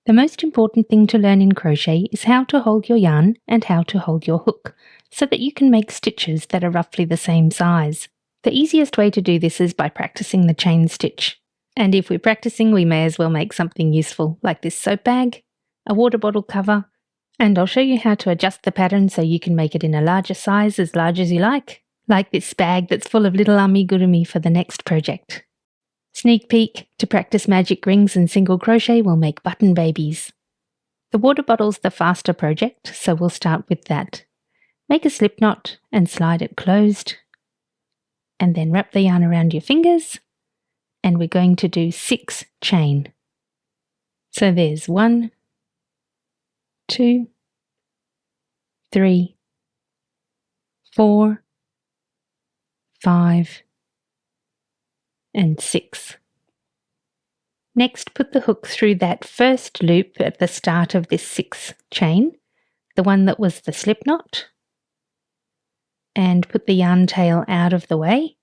The most important thing to learn in crochet is how to hold your yarn and how to hold your hook, so that you can make stitches that are roughly the same size. The easiest way to do this is by practicing the chain stitch. And if we're practicing, we may as well make something useful, like this soap bag, a water bottle cover, and I'll show you how to adjust the pattern so you can make it in a larger size, as large as you like this bag that's full of little amigurumi for the next project. Sneak peek, to practice magic rings and single crochet, we'll make button babies. The water bottle's the faster project, so we'll start with that. Make a slip knot and slide it closed, and then wrap the yarn around your fingers, and we're going to do 6 chain. So there's 1, 2, 3, 4, 5, and 6. Next, put the hook through that first loop at the start of this 6 chain, the one that was the slip knot, and put the yarn tail out of the way.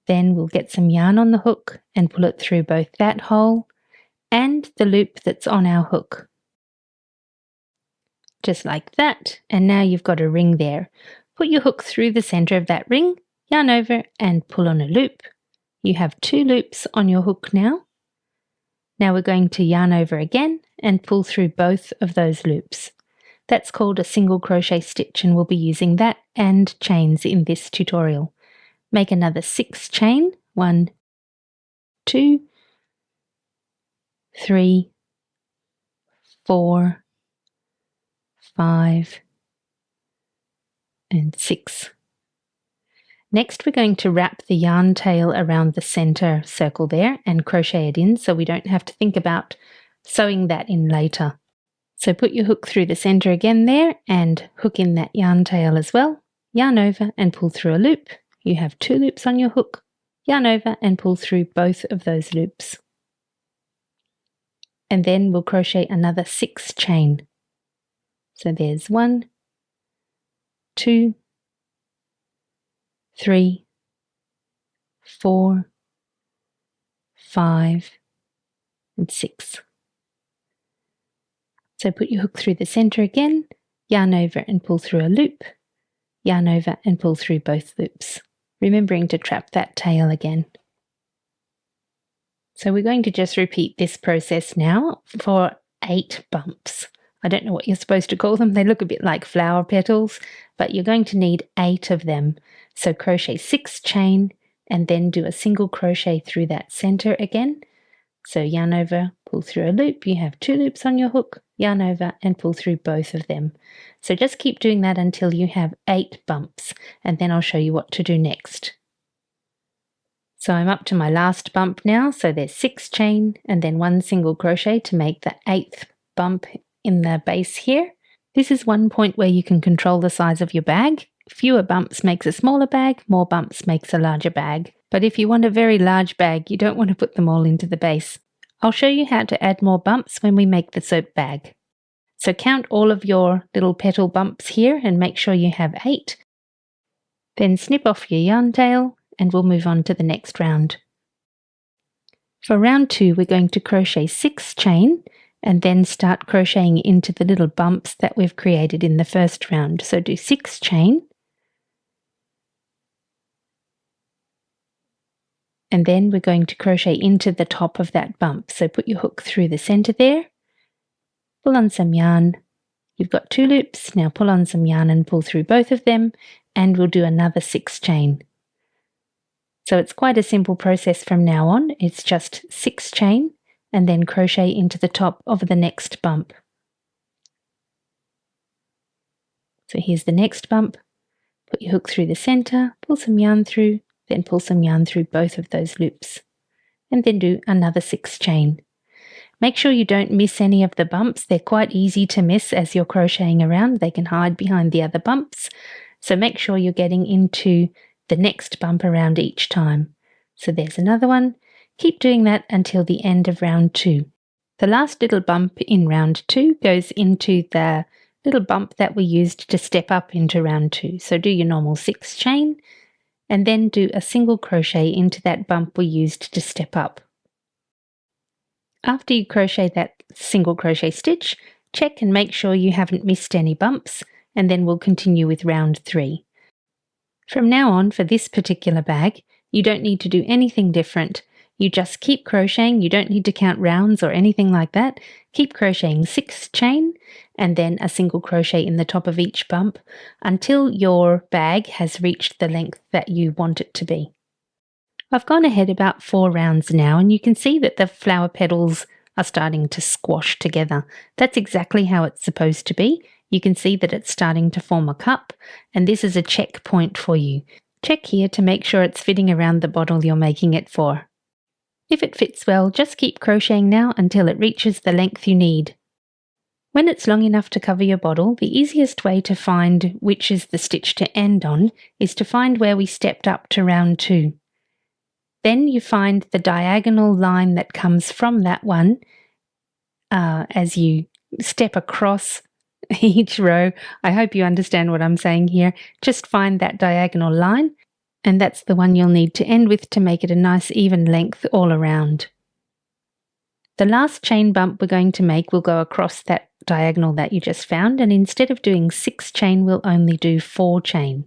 Then we'll get some yarn on the hook and pull it through both that hole and the loop that's on our hook. Just like that, and now you've got a ring there. Put your hook through the center of that ring, yarn over and pull on a loop. You have 2 loops on your hook now. Now we're going to yarn over again and pull through both of those loops. That's called a single crochet stitch, and we'll be using that and chains in this tutorial. Make another 6 chain, 1, 2, 3, 4, 5, and 6. Next, we're going to wrap the yarn tail around the center circle there and crochet it in, so we don't have to think about sewing that in later. So put your hook through the center again there and hook in that yarn tail as well. Yarn over and pull through a loop. You have 2 loops on your hook. Yarn over and pull through both of those loops. And then we'll crochet another 6 chain. So there's 1, 2, 3, 4, 5, and 6. So put your hook through the center again, yarn over and pull through a loop, yarn over and pull through both loops, remembering to trap that tail again. So we're going to just repeat this process now for 8 bumps. I don't know what you're supposed to call them. They look a bit like flower petals, but you're going to need 8 of them. So crochet 6 chain and then do a single crochet through that center again. So yarn over, pull through a loop. You have 2 loops on your hook, yarn over and pull through both of them. So just keep doing that until you have 8 bumps, and then I'll show you what to do next. So I'm up to my last bump now. So there's 6 chain and then 1 single crochet to make the 8th bump in the base here. This is one point where you can control the size of your bag. Fewer bumps makes a smaller bag, more bumps makes a larger bag. But if you want a very large bag, you don't want to put them all into the base. I'll show you how to add more bumps when we make the soap bag. So count all of your little petal bumps here and make sure you have 8. Then snip off your yarn tail and we'll move on to the next round. For round 2, we're going to crochet 6 chain and then start crocheting into the little bumps that we've created in the first round. So do 6 chain, and then we're going to crochet into the top of that bump. So put your hook through the center there, pull on some yarn. You've got 2 loops, now pull on some yarn and pull through both of them, and we'll do another 6 chain. So it's quite a simple process from now on. It's just 6 chain and then crochet into the top of the next bump. So here's the next bump. Put your hook through the center, pull some yarn through, then pull some yarn through both of those loops, and then do another 6 chain. Make sure you don't miss any of the bumps. They're quite easy to miss as you're crocheting around. They can hide behind the other bumps. So make sure you're getting into the next bump around each time. So there's another one. Keep doing that until the end of round 2. The last little bump in round 2 goes into the little bump that we used to step up into round 2. So do your normal 6 chain and then do a single crochet into that bump we used to step up. After you crochet that single crochet stitch, check and make sure you haven't missed any bumps, and then we'll continue with round 3. From now on, for this particular bag, you don't need to do anything different. You just keep crocheting. You don't need to count rounds or anything like that. Keep crocheting 6 chain and then a single crochet in the top of each bump until your bag has reached the length that you want it to be. I've gone ahead about 4 rounds now, and you can see that the flower petals are starting to squash together. That's exactly how it's supposed to be. You can see that it's starting to form a cup, and this is a checkpoint for you. Check here to make sure it's fitting around the bottle you're making it for. If it fits well, just keep crocheting now until it reaches the length you need. When it's long enough to cover your bottle, the easiest way to find which is the stitch to end on is to find where we stepped up to round 2. Then you find the diagonal line that comes from that one as you step across each row. I hope you understand what I'm saying here. Just find that diagonal line, and that's the one you'll need to end with to make it a nice even length all around. The last chain bump we're going to make will go across that diagonal that you just found, and instead of doing 6 chain, we'll only do 4 chain.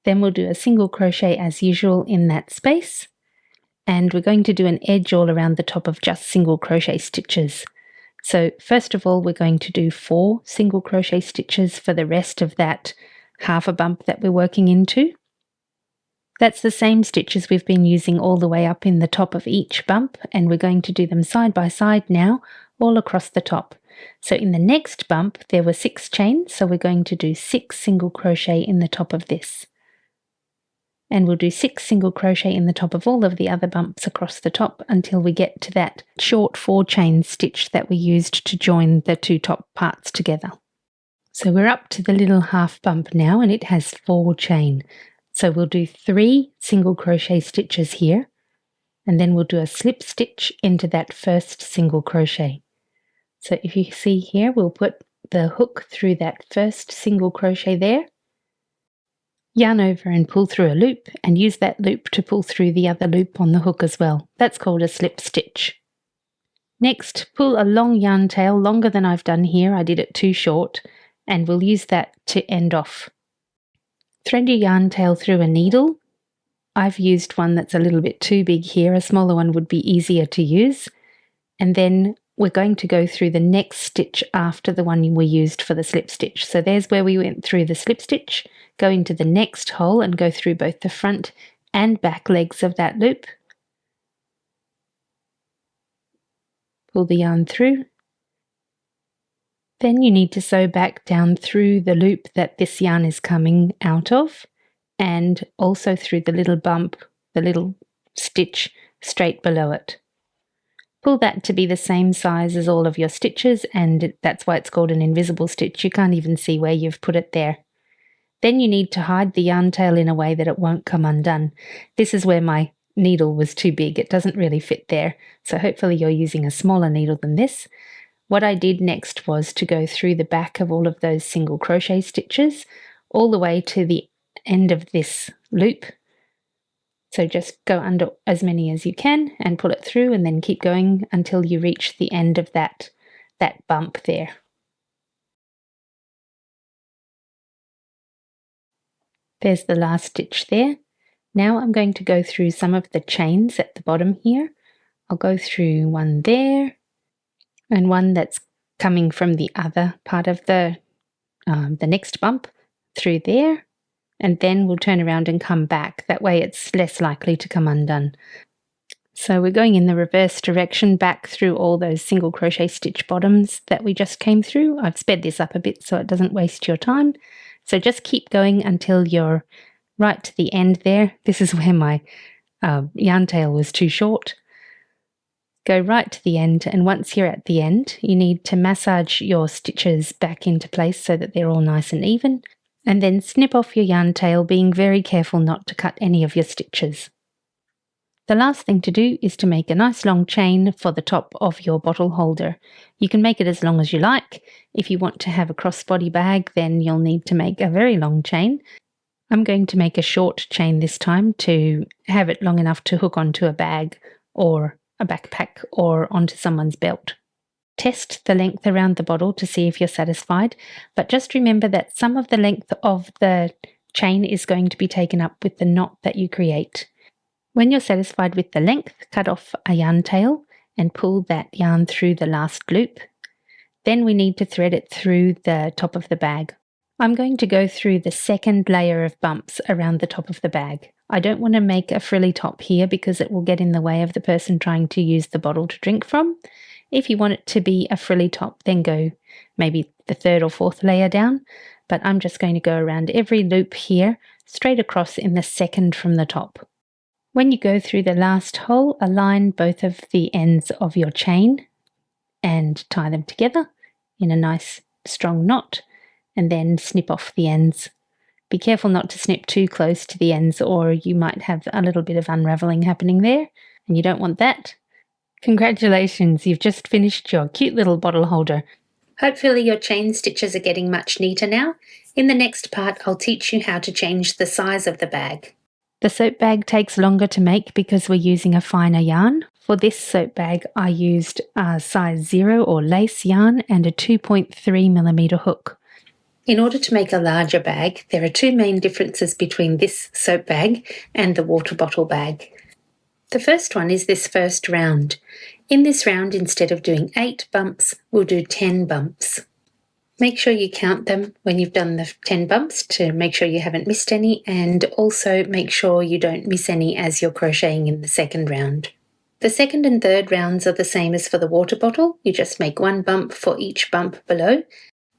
Then we'll do a single crochet as usual in that space, and we're going to do an edge all around the top of just single crochet stitches. So first of all, we're going to do 4 single crochet stitches for the rest of that half a bump that we're working into. That's the same stitches we've been using all the way up in the top of each bump, and we're going to do them side by side now all across the top. So in the next bump there were 6 chains, so we're going to do 6 single crochet in the top of this. And we'll do 6 single crochet in the top of all of the other bumps across the top until we get to that short 4 chain stitch that we used to join the 2 top parts together. So we're up to the little half bump now, and it has 4 chain. So we'll do 3 single crochet stitches here, and then we'll do a slip stitch into that first single crochet. So if you see here, we'll put the hook through that first single crochet there, yarn over and pull through a loop, and use that loop to pull through the other loop on the hook as well. That's called a slip stitch. Next, pull a long yarn tail, longer than I've done here. I did it too short, and we'll use that to end off. Thread your yarn tail through a needle. I've used one that's a little bit too big here. A smaller one would be easier to use. And then we're going to go through the next stitch after the one we used for the slip stitch. So there's where we went through the slip stitch. Go into the next hole and go through both the front and back legs of that loop. Pull the yarn through. Then you need to sew back down through the loop that this yarn is coming out of, and also through the little bump, the little stitch straight below it. Pull that to be the same size as all of your stitches, and that's why it's called an invisible stitch. You can't even see where you've put it there. Then you need to hide the yarn tail in a way that it won't come undone. This is where my needle was too big. It doesn't really fit there, so hopefully you're using a smaller needle than this. What I did next was to go through the back of all of those single crochet stitches all the way to the end of this loop. So just go under as many as you can and pull it through, and then keep going until you reach the end of that bump there. There's the last stitch there. Now I'm going to go through some of the chains at the bottom here. I'll go through one there, and one that's coming from the other part of the next bump through there, and then we'll turn around and come back. That way it's less likely to come undone. So we're going in the reverse direction back through all those single crochet stitch bottoms that we just came through. I've sped this up a bit so it doesn't waste your time. So just keep going until you're right to the end there. This is where my yarn tail was too short. Go right to the end, and once you're at the end, you need to massage your stitches back into place so that they're all nice and even, and then snip off your yarn tail, being very careful not to cut any of your stitches. The last thing to do is to make a nice long chain for the top of your bottle holder. You can make it as long as you like. If you want to have a crossbody bag, then you'll need to make a very long chain. I'm going to make a short chain this time to have it long enough to hook onto a bag or a backpack or onto someone's belt. Test the length around the bottle to see if you're satisfied, but just remember that some of the length of the chain is going to be taken up with the knot that you create. When you're satisfied with the length, cut off a yarn tail and pull that yarn through the last loop. Then we need to thread it through the top of the bag. I'm going to go through the second layer of bumps around the top of the bag. I don't want to make a frilly top here because it will get in the way of the person trying to use the bottle to drink from. If you want it to be a frilly top, then go maybe the third or fourth layer down, but I'm just going to go around every loop here, straight across in the second from the top. When you go through the last hole, align both of the ends of your chain and tie them together in a nice strong knot, and then snip off the ends. Be careful not to snip too close to the ends or you might have a little bit of unraveling happening there, and you don't want that. Congratulations, you've just finished your cute little bottle holder. Hopefully your chain stitches are getting much neater now. In the next part, I'll teach you how to change the size of the bag. The soap bag takes longer to make because we're using a finer yarn. For this soap bag, I used a size 0 or lace yarn and a 2.3mm hook. In order to make a larger bag, there are two main differences between this soap bag and the water bottle bag. The first one is this first round. In this round, instead of doing 8 bumps, we'll do 10 bumps. Make sure you count them when you've done the 10 bumps to make sure you haven't missed any, and also make sure you don't miss any as you're crocheting in the second round. The second and third rounds are the same as for the water bottle. You just make 1 bump for each bump below.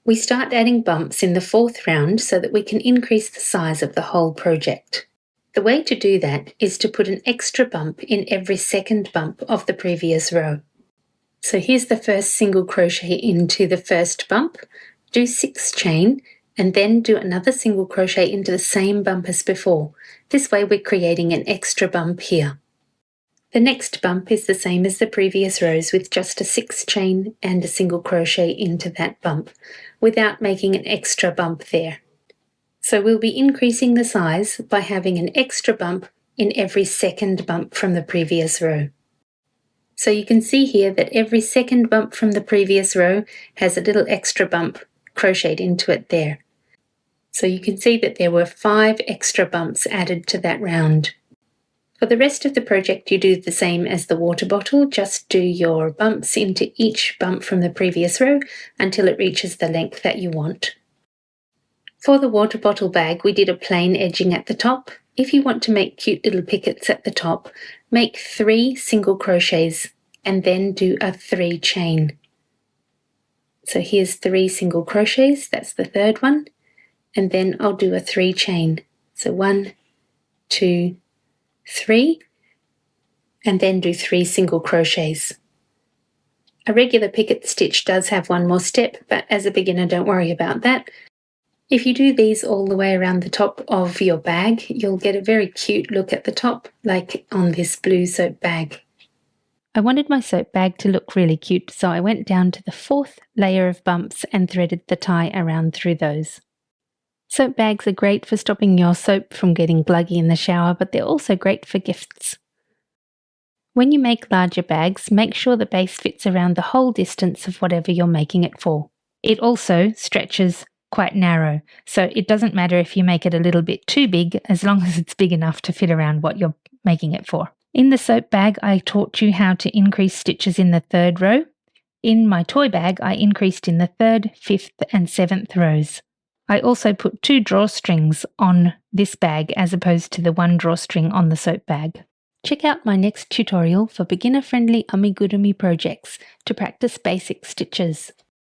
We start adding bumps in the fourth round so that we can increase the size of the whole project. The way to do that is to put an extra bump in every second bump of the previous row. So here's the first single crochet into the first bump, do 6 chain, and then do another single crochet into the same bump as before. This way we're creating an extra bump here. The next bump is the same as the previous rows with just a 6 chain and a single crochet into that bump without making an extra bump there. So we'll be increasing the size by having an extra bump in every second bump from the previous row. So you can see here that every second bump from the previous row has a little extra bump crocheted into it there. So you can see that there were 5 extra bumps added to that round. For the rest of the project, you do the same as the water bottle, just do your bumps into each bump from the previous row until it reaches the length that you want. For the water bottle bag, we did a plain edging at the top. If you want to make cute little pickets at the top, make 3 single crochets and then do a 3 chain. So here's 3 single crochets, that's the third one, and then I'll do a 3 chain. So 1, 2, 3, and then do 3 single crochets. A regular picket stitch does have one more step, but as a beginner, don't worry about that. If you do these all the way around the top of your bag, you'll get a very cute look at the top, like on this blue soap bag. I wanted my soap bag to look really cute, so I went down to the 4th layer of bumps and threaded the tie around through those. Soap bags are great for stopping your soap from getting gluggy in the shower, but they're also great for gifts. When you make larger bags, make sure the base fits around the whole distance of whatever you're making it for. It also stretches quite narrow, so it doesn't matter if you make it a little bit too big as long as it's big enough to fit around what you're making it for. In the soap bag, I taught you how to increase stitches in the 3rd row. In my toy bag, I increased in the 3rd, 5th and 7th rows. I also put 2 drawstrings on this bag as opposed to the 1 drawstring on the soap bag. Check out my next tutorial for beginner-friendly amigurumi projects to practice basic stitches.